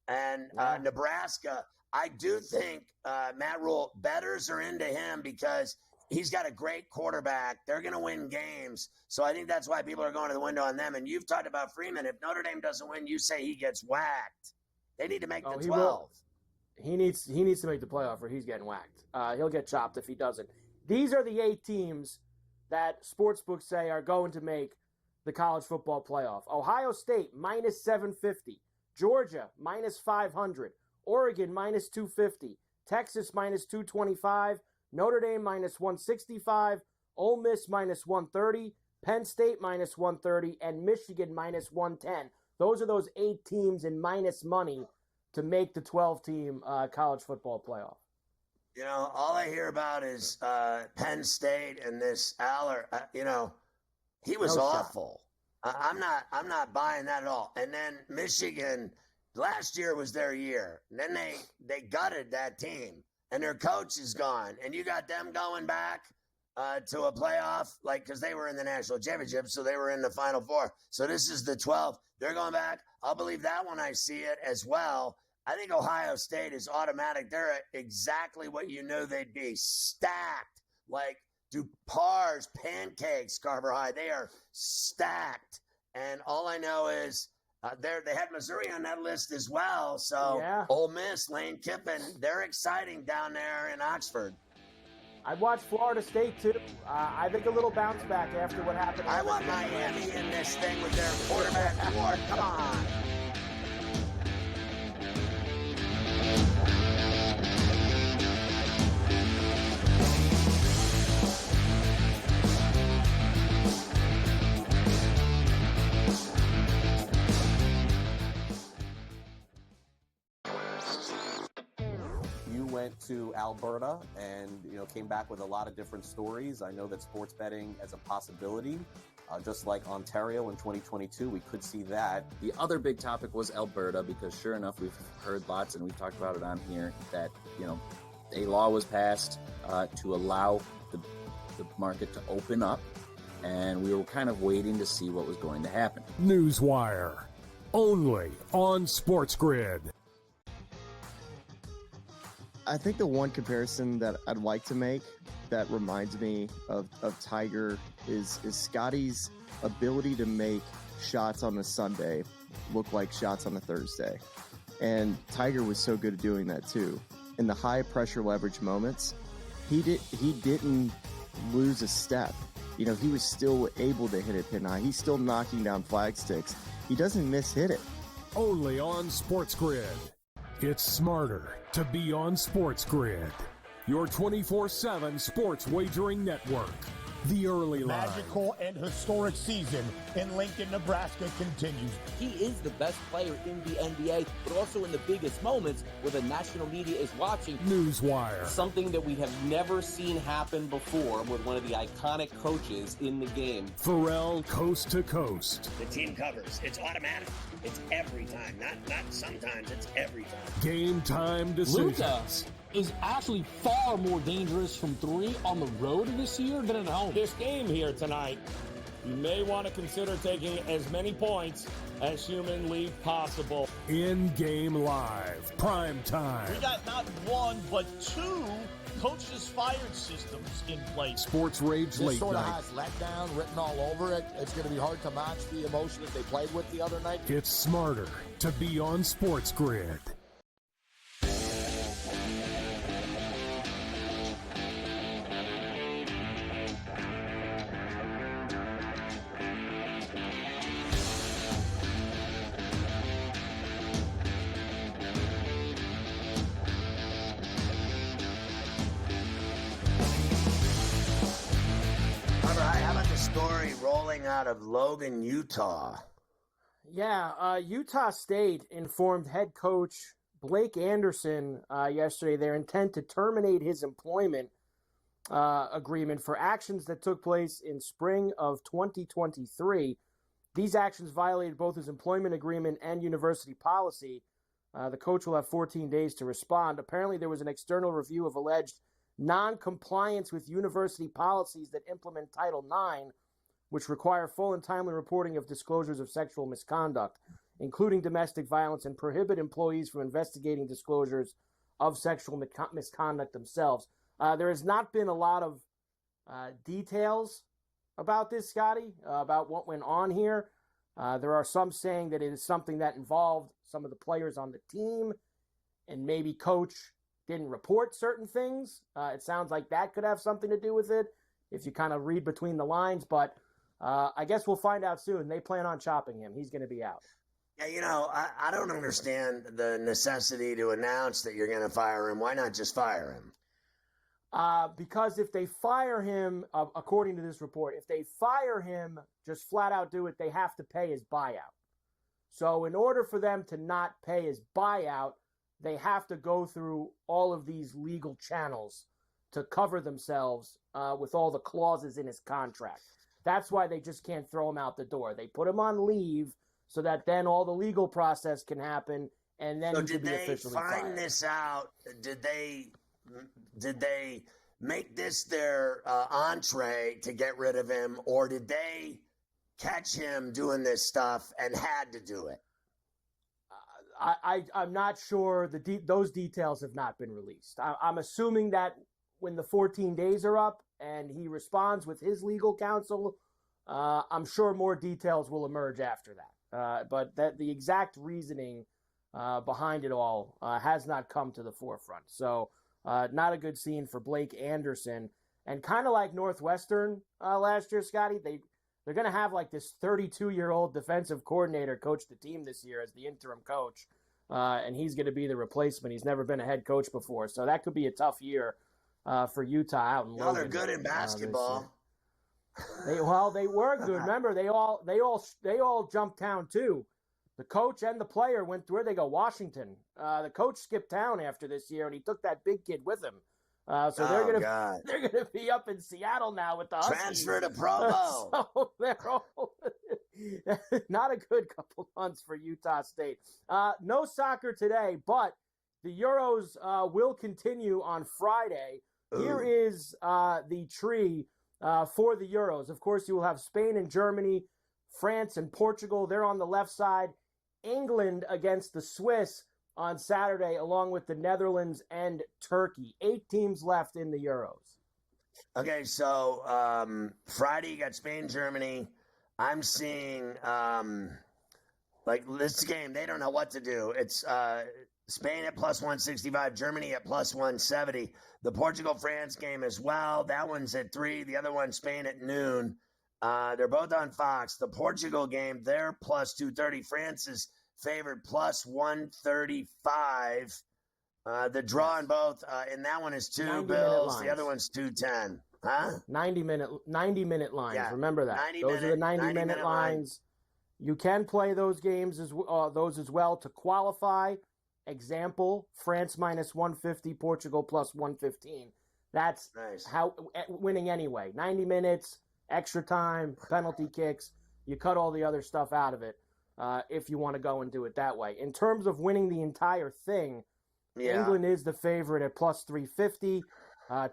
And Nebraska, I do think Matt Rule, bettors are into him because he's got a great quarterback. They're going to win games. So I think that's why people are going to the window on them. And you've talked about Freeman. If Notre Dame doesn't win, you say he gets whacked. They need to make the 12. He needs to make the playoff or he's getting whacked. He'll get chopped if he doesn't. These are the 8 teams that sportsbooks say are going to make the college football playoff. Ohio State, minus 750. Georgia, minus 500. Oregon, minus 250. Texas, minus 225. Notre Dame, minus 165. Ole Miss, minus 130. Penn State, minus 130. And Michigan, minus 110. Those are those 8 teams in minus money to make the 12-team college football playoff. All I hear about is Penn State and this Aller. He was awful. I'm not buying that at all. And then Michigan, last year was their year. And then they gutted that team, and their coach is gone. And you got them going back to a playoff, because they were in the national championship, so they were in the Final Four. So this is the 12th. They're going back. I'll believe that when I see it as well. I think Ohio State is automatic. They're exactly what you knew they'd be, stacked. Like Dupar's pancakes, Carver High. They are stacked. And all I know is they had Missouri on that list as well. So Ole Miss, Lane Kiffin, they're exciting down there in Oxford. I'd watch Florida State, too. I think a little bounce back after what happened. I want Miami in this thing with their quarterback. Come on. went to Alberta and, came back with a lot of different stories. I know that sports betting as a possibility, just like Ontario in 2022, we could see that. The other big topic was Alberta, because sure enough, we've heard lots, and we've talked about it on here, that, a law was passed to allow the market to open up, and we were kind of waiting to see what was going to happen. Newswire, only on SportsGrid. I think the one comparison that I'd like to make that reminds me of Tiger is Scotty's ability to make shots on a Sunday look like shots on a Thursday. And Tiger was so good at doing that too. In the high pressure leverage moments, he didn't lose a step. He was still able to hit it pin high. He's still knocking down flag sticks. He doesn't hit it. Only on SportsGrid. It's smarter to be on SportsGrid. Your 24/7 sports wagering network. The early line. Magical and historic season in Lincoln, Nebraska continues. He is the best player in the NBA, but also in the biggest moments where the national media is watching. Newswire. Something that we have never seen happen before with one of the iconic coaches in the game. Ferrall coast to coast. The team covers. It's automatic. It's every time. Not sometimes. It's every time. Game time decisions. Luka is actually far more dangerous from three on the road this year than at home. This game here tonight, you may want to consider taking as many points as humanly possible. In-game live, prime time. We got not one, but two coaches fired systems in place. Sports Rage This Late sort of Night. has letdown written all over it. It's going to be hard to match the emotion that they played with the other night. It's smarter to be on SportsGrid. Story rolling out of Logan, Utah. Yeah, Utah State informed head coach Blake Anderson yesterday their intent to terminate his employment agreement for actions that took place in spring of 2023. These actions violated both his employment agreement and university policy. The coach will have 14 days to respond. Apparently, there was an external review of alleged non-compliance with university policies that implement Title IX, which require full and timely reporting of disclosures of sexual misconduct, including domestic violence, and prohibit employees from investigating disclosures of sexual misconduct themselves. There has not been a lot of details about this, Scotty, about what went on here. There are some saying that it is something that involved some of the players on the team, and maybe coach didn't report certain things. It sounds like that could have something to do with it if you kind of read between the lines, but I guess we'll find out soon. They plan on chopping him. He's going to be out. Yeah, I don't understand the necessity to announce that you're going to fire him. Why not just fire him? Because if they fire him, according to this report, if they fire him, just flat out do it, they have to pay his buyout. So in order for them to not pay his buyout, they have to go through all of these legal channels to cover themselves with all the clauses in his contract. That's why they just can't throw him out the door. They put him on leave so that then all the legal process can happen, and then he can be officially fired. Did they find this out? Did they make this their entree to get rid of him, or did they catch him doing this stuff and had to do it? I'm not sure. Those details have not been released. I'm assuming that when the 14 days are up and he responds with his legal counsel, I'm sure more details will emerge after that. But the exact reasoning behind it all has not come to the forefront. So not a good scene for Blake Anderson. And kind of like Northwestern last year, Scotty, they're going to have like this 32-year-old defensive coordinator coach the team this year as the interim coach, and he's going to be the replacement. He's never been a head coach before, so that could be a tough year for Utah out in Logan. They're good in basketball. They were good. Remember, they all jumped town too, The coach and the player went to, where they go, Washington. The coach skipped town after this year, and he took that big kid with him. So they're gonna be up in Seattle now with the Huskies. Transfer to Provo. So they're all not a good couple months for Utah State. No soccer today, but the Euros will continue on Friday. Ooh. Here is the tree for the Euros. Of course, you will have Spain and Germany, France and Portugal. They're on the left side. England against the Swiss on Saturday, along with the Netherlands and Turkey. 8 teams left in the Euros. Okay, so Friday you got Spain, Germany. I'm seeing like this game, they don't know what to do. It's Spain at plus 165, Germany at plus 170. The Portugal-France game as well. That one's at 3. The other one, Spain at noon. They're both on Fox. The Portugal game, they're plus 230. France is favored plus 135. The draw in both, in that one is 2 bills. The other one's 210. Huh? 90-minute lines. Yeah. Remember that. Those are the 90-minute lines. You can play those games as well to qualify. Example: France minus 150, Portugal plus 115. That's nice. How winning anyway. 90 minutes, extra time, penalty kicks. You cut all the other stuff out of it if you want to go and do it that way. In terms of winning the entire thing, England is the favorite at plus 350.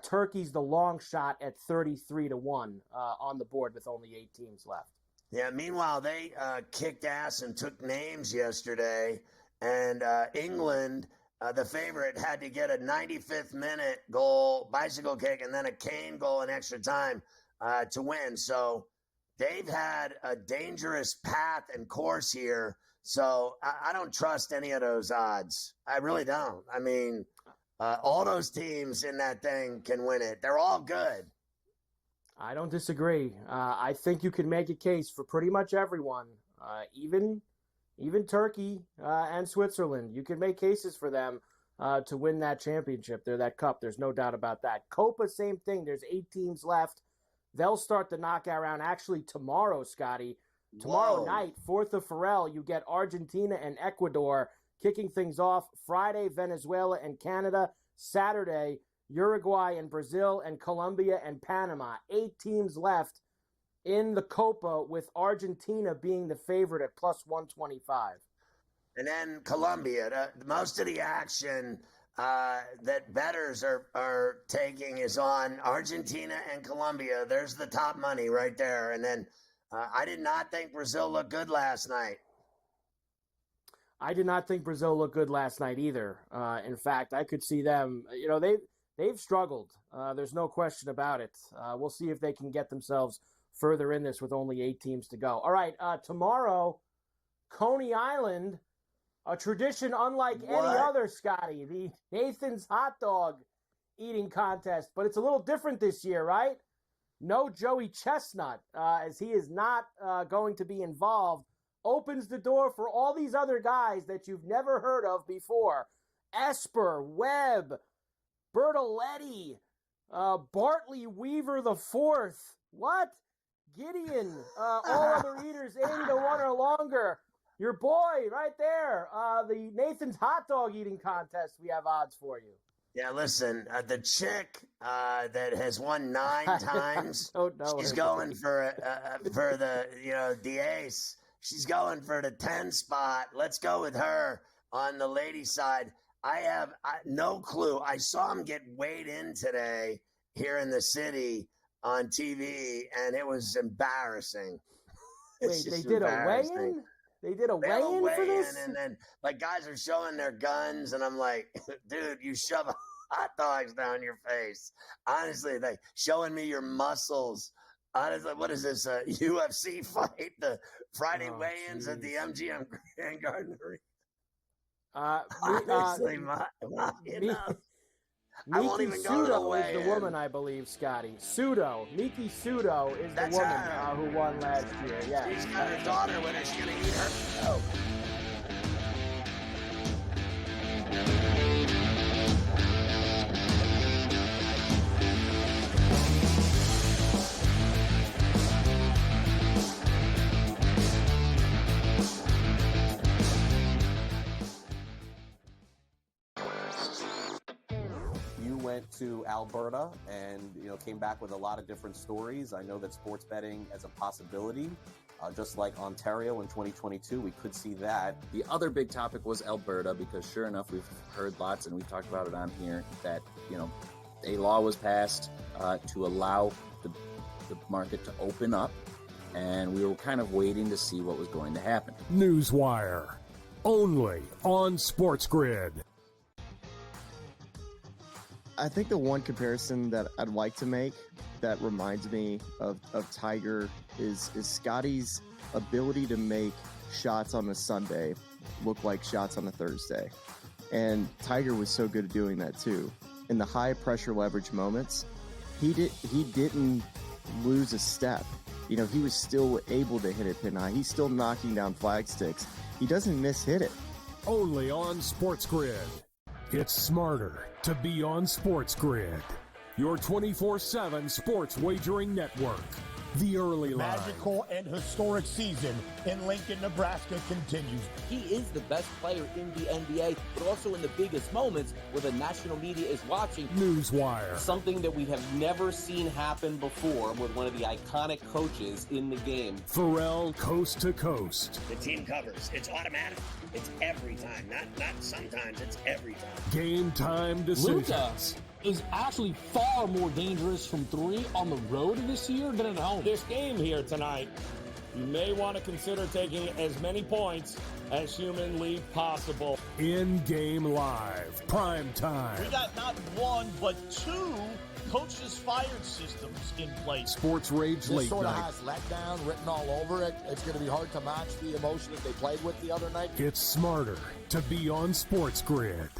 Turkey's the long shot at 33-1 on the board with only 8 teams left. Yeah, meanwhile, they kicked ass and took names yesterday. And England, the favorite, had to get a 95th minute goal, bicycle kick, and then a Kane goal in extra time to win. So they've had a dangerous path and course here. So I don't trust any of those odds. I really don't. I mean, all those teams in that thing can win it. They're all good. I don't disagree. I think you can make a case for pretty much everyone, even Turkey and Switzerland. You can make cases for them to win that championship. They're that cup. There's no doubt about that. Copa, same thing. There's 8 teams left. They'll start the knockout round actually tomorrow, Scotty. Tomorrow night, 4th of Ferrall, you get Argentina and Ecuador kicking things off. Friday, Venezuela and Canada. Saturday, Uruguay and Brazil and Colombia and Panama. 8 teams left in the Copa, with Argentina being the favorite at plus 125. And then Colombia. Most of the action that bettors are taking is on Argentina and Colombia. There's the top money right there. And then I did not think Brazil looked good last night. I did not think Brazil looked good last night either. In fact, I could see them, they've struggled. There's no question about it. We'll see if they can get themselves further in this with only 8 teams to go. All right, tomorrow, Coney Island, a tradition unlike any other, Scotty, the Nathan's hot dog eating contest. But it's a little different this year, right? No Joey Chestnut, as he is not going to be involved. Opens the door for all these other guys that you've never heard of before. Esper, Webb, Bertoletti, Bartley Weaver IV. What? Gideon, all other eaters 80 to 1 or longer. Your boy right there, the Nathan's hot dog eating contest. We have odds for you. Yeah, listen, the chick that has won 9 times, she's going for the ace. She's going for the 10 spot. Let's go with her on the ladies' side. I have no clue. I saw him get weighed in today here in the city on TV, and it was embarrassing. Wait, they did a weigh-in? They did a weigh-in for this? And then, guys are showing their guns, and I'm like, dude, you shove hot dogs down your face. Honestly, showing me your muscles. Honestly, what is this, a UFC fight? The Friday weigh-ins at the MGM Grand Garden Arena? Honestly, I won't even go to the weigh-in. Is the woman, I believe, Scotty. Miki Sudo is the woman who won last year. Yeah, she's got her daughter with her. She's going to eat her. Oh. went to Alberta and, came back with a lot of different stories. I know that sports betting as a possibility, just like Ontario in 2022, we could see that. The other big topic was Alberta, because sure enough, we've heard lots and we've talked about it on here that, a law was passed to allow the market to open up, and we were kind of waiting to see what was going to happen. Newswire, only on SportsGrid. I think the one comparison that I'd like to make that reminds me of Tiger is Scotty's ability to make shots on a Sunday look like shots on a Thursday. And Tiger was so good at doing that too. In the high pressure leverage moments, he didn't lose a step. He was still able to hit it pin high. He's still knocking down flag sticks. He doesn't miss-hit it. Only on SportsGrid. It's smarter to be on SportsGrid. Your 24/7 sports wagering network. The early line. Magical and historic season in Lincoln, Nebraska continues. He is the best player in the NBA, but also in the biggest moments where the national media is watching. Newswire. Something that we have never seen happen before with one of the iconic coaches in the game. Ferrall coast to coast. The team covers. It's automatic. It's every time. Not sometimes. It's every time. Game time decisions. Luka is actually far more dangerous from three on the road this year than at home. This game here tonight, you may want to consider taking as many points as humanly possible. In-game live, prime time. We got not one, but two coaches fired systems in place. Sports Rage This Late sort of Night. has letdown written all over it. It's going to be hard to match the emotion that they played with the other night. It's smarter to be on SportsGrid.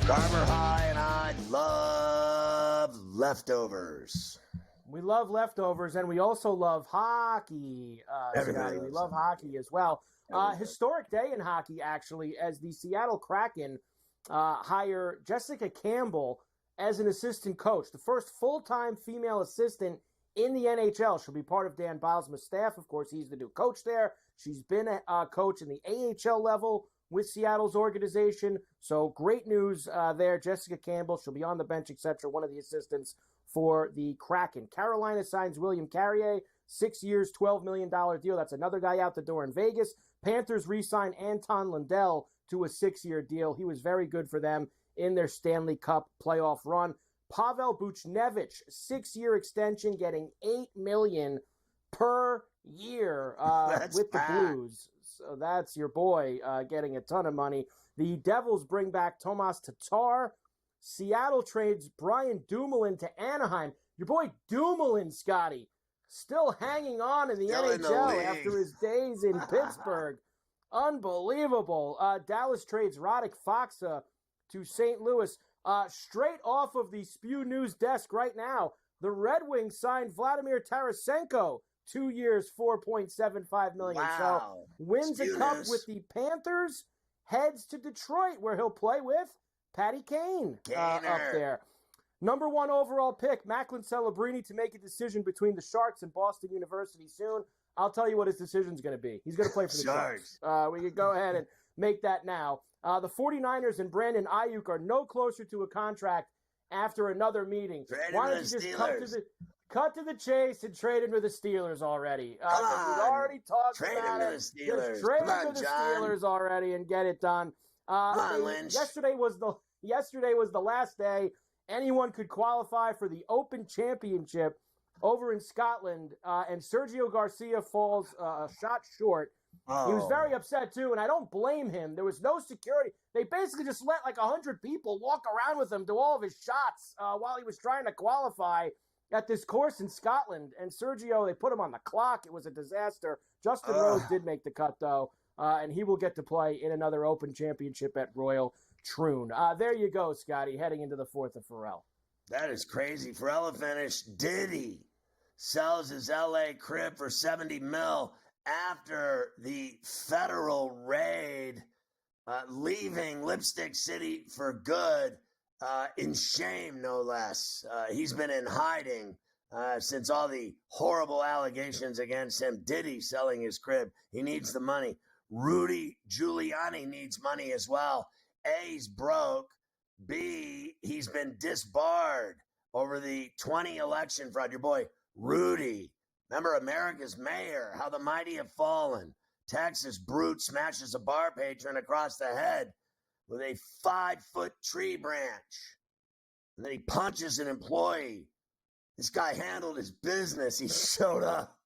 Garber High and I love leftovers. We love leftovers, and we also love hockey, Scotty. We love hockey as well. Historic day in hockey, actually, as the Seattle Kraken hire Jessica Campbell as an assistant coach, the first full-time female assistant in the NHL. She'll be part of Dan Bylsma's staff. Of course, he's the new coach there. She's been a coach in the AHL level with Seattle's organization. So great news there. Jessica Campbell, she'll be on the bench, etc., one of the assistants for the Kraken. Carolina signs William Carrier, 6 years, $12 million deal. That's another guy out the door in Vegas. Panthers re-sign Anton Lundell to a 6-year deal. He was very good for them in their Stanley Cup playoff run. Pavel Buchnevich, 6-year extension, getting $8 million per year with the Blues. So that's your boy getting a ton of money. The Devils bring back Tomas Tatar. Seattle trades Brian Dumoulin to Anaheim. Your boy Dumoulin, Scotty, still hanging on in the NHL after his days in Pittsburgh. Unbelievable. Dallas trades Radek Faksa to St. Louis. Straight off of the Spew News desk right now, the Red Wings signed Vladimir Tarasenko, 2 years, $4.75 million. Wow. So wins Spew a cup News. with the Panthers, heads to Detroit, where he'll play with Patty Kane up there. Number 1 overall pick, Macklin Celebrini, to make a decision between the Sharks and Boston University soon. I'll tell you what his decision's going to be. He's going to play for the Sharks. We can go ahead and make that now. The 49ers and Brandon Ayuk are no closer to a contract after another meeting. Why don't you just cut to the chase and trade him to the Steelers already? We've already talked about it. Just trade him to the Steelers already and get it done. Yesterday was the last day anyone could qualify for the Open Championship over in Scotland, and Sergio Garcia falls a shot short. He was very upset, too, and I don't blame him. There was no security. They basically just let like 100 people walk around with him, do all of his shots while he was trying to qualify at this course in Scotland. And Sergio, they put him on the clock. It was a disaster. Justin Rose did make the cut, though, and he will get to play in another Open Championship at Royal Troon. There you go, Scotty, heading into the 4th of Ferrall. That is crazy. Ferrall finished. Diddy sells his L.A. crib for $70 million after the federal raid, leaving Lipstick City for good, in shame, no less. He's been in hiding since all the horrible allegations against him. Diddy selling his crib. He needs the money. Rudy Giuliani needs money as well. A, he's broke. B, he's been disbarred over the 20 election fraud. Your boy, Rudy. Remember America's mayor, how the mighty have fallen. Texas brute smashes a bar patron across the head with a 5-foot tree branch. And then he punches an employee. This guy handled his business. He showed up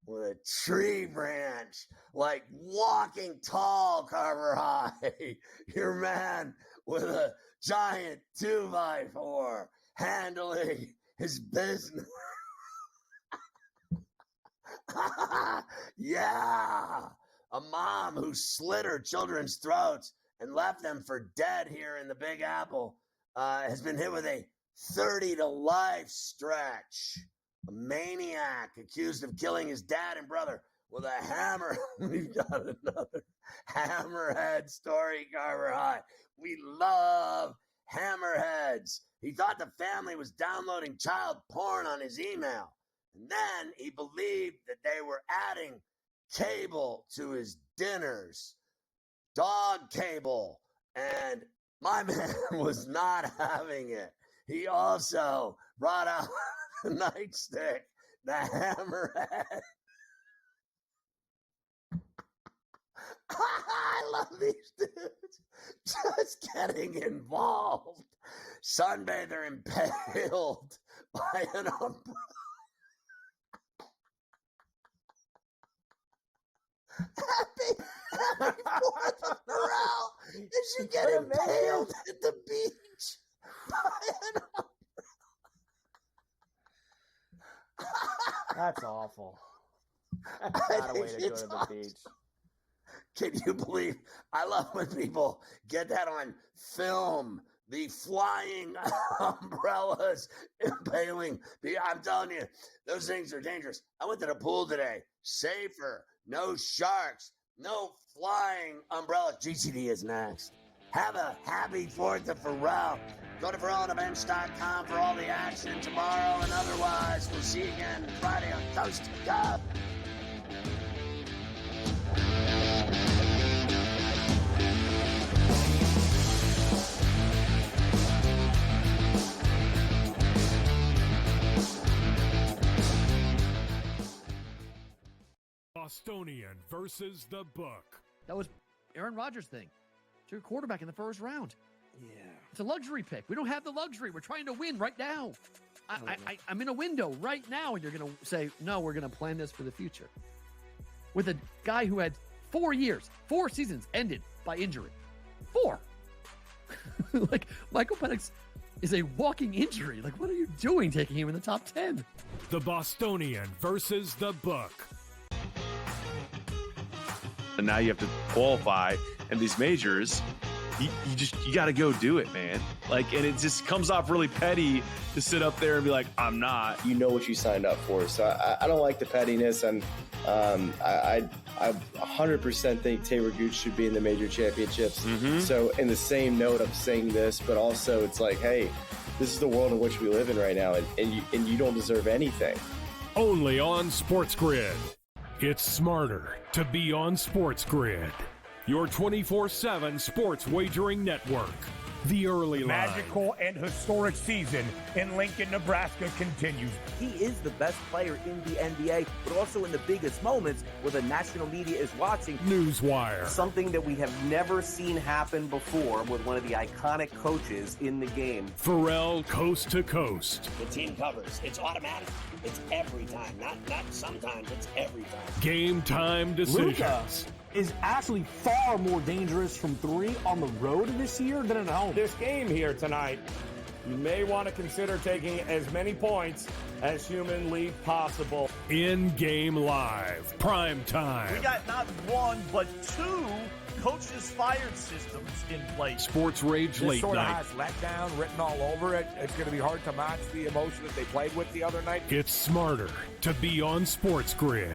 with a tree branch, like walking tall, Carver High. Your man with a giant 2x4 handling his business. Yeah. A mom who slit her children's throats and left them for dead here in the Big Apple has been hit with a 30 to life stretch. A maniac accused of killing his dad and brother with a hammer. We've got another hammerhead story, Carver High. We love hammerheads. He thought the family was downloading child porn on his email. And then he believed that they were adding cable to his dinners, dog cable. And my man was not having it. He also brought out the nightstick, the hammerhead. I love these dudes just getting involved. Sunbather impaled by an umbrella. Happy 4th of Ferrall. Did you get impaled at the beach by an umbrella? That's awful. That's not a way to go to the beach. Can you believe? I love when people get that on film. The flying umbrellas impaling. I'm telling you, those things are dangerous. I went to the pool today. Safer. No sharks. No flying umbrellas. GCD is next. Have a happy 4th of Ferrall. Go to FerrallOnTheBench.com for all the action tomorrow and otherwise. We'll see you again Friday on Coast to Coast. Bostonian versus the book. That was Aaron Rodgers' thing. It's your quarterback in the first round. Yeah. It's a luxury pick. We don't have the luxury. We're trying to win right now. I'm in a window right now, and you're going to say, no, we're going to plan this for the future. With a guy who had 4 years, 4 seasons ended by injury. 4. Like, Michael Penix is a walking injury. Like, what are you doing taking him in the top 10? The Bostonian versus the book. And now you have to qualify in these majors. You got to go do it, man. Like, and it just comes off really petty to sit up there and be like, I'm not. You know what you signed up for. So I don't like the pettiness. And I 100% think Taylor Gooch should be in the major championships. Mm-hmm. So in the same note, I'm saying this, but also it's like, hey, this is the world in which we live in right now. And you don't deserve anything. Only on SportsGrid. It's smarter to be on SportsGrid. Your 24/7 sports wagering network. The early line. Magical and historic season in Lincoln, Nebraska continues. He is the best player in the NBA, but also in the biggest moments where the national media is watching. Newswire. Something that we have never seen happen before with one of the iconic coaches in the game. Ferrall coast to coast. The team covers. It's automatic. It's every time. Not sometimes. It's every time. Game time decisions. Luka is actually far more dangerous from 3 on the road this year than at home. This game here tonight, you may want to consider taking as many points as humanly possible. In-game live. Prime time. We got not 1, but 2 coaches fired systems in place. Sports Rage This Late sort of Night. has letdown written all over it. It's going to be hard to match the emotion that they played with the other night. It's smarter to be on SportsGrid.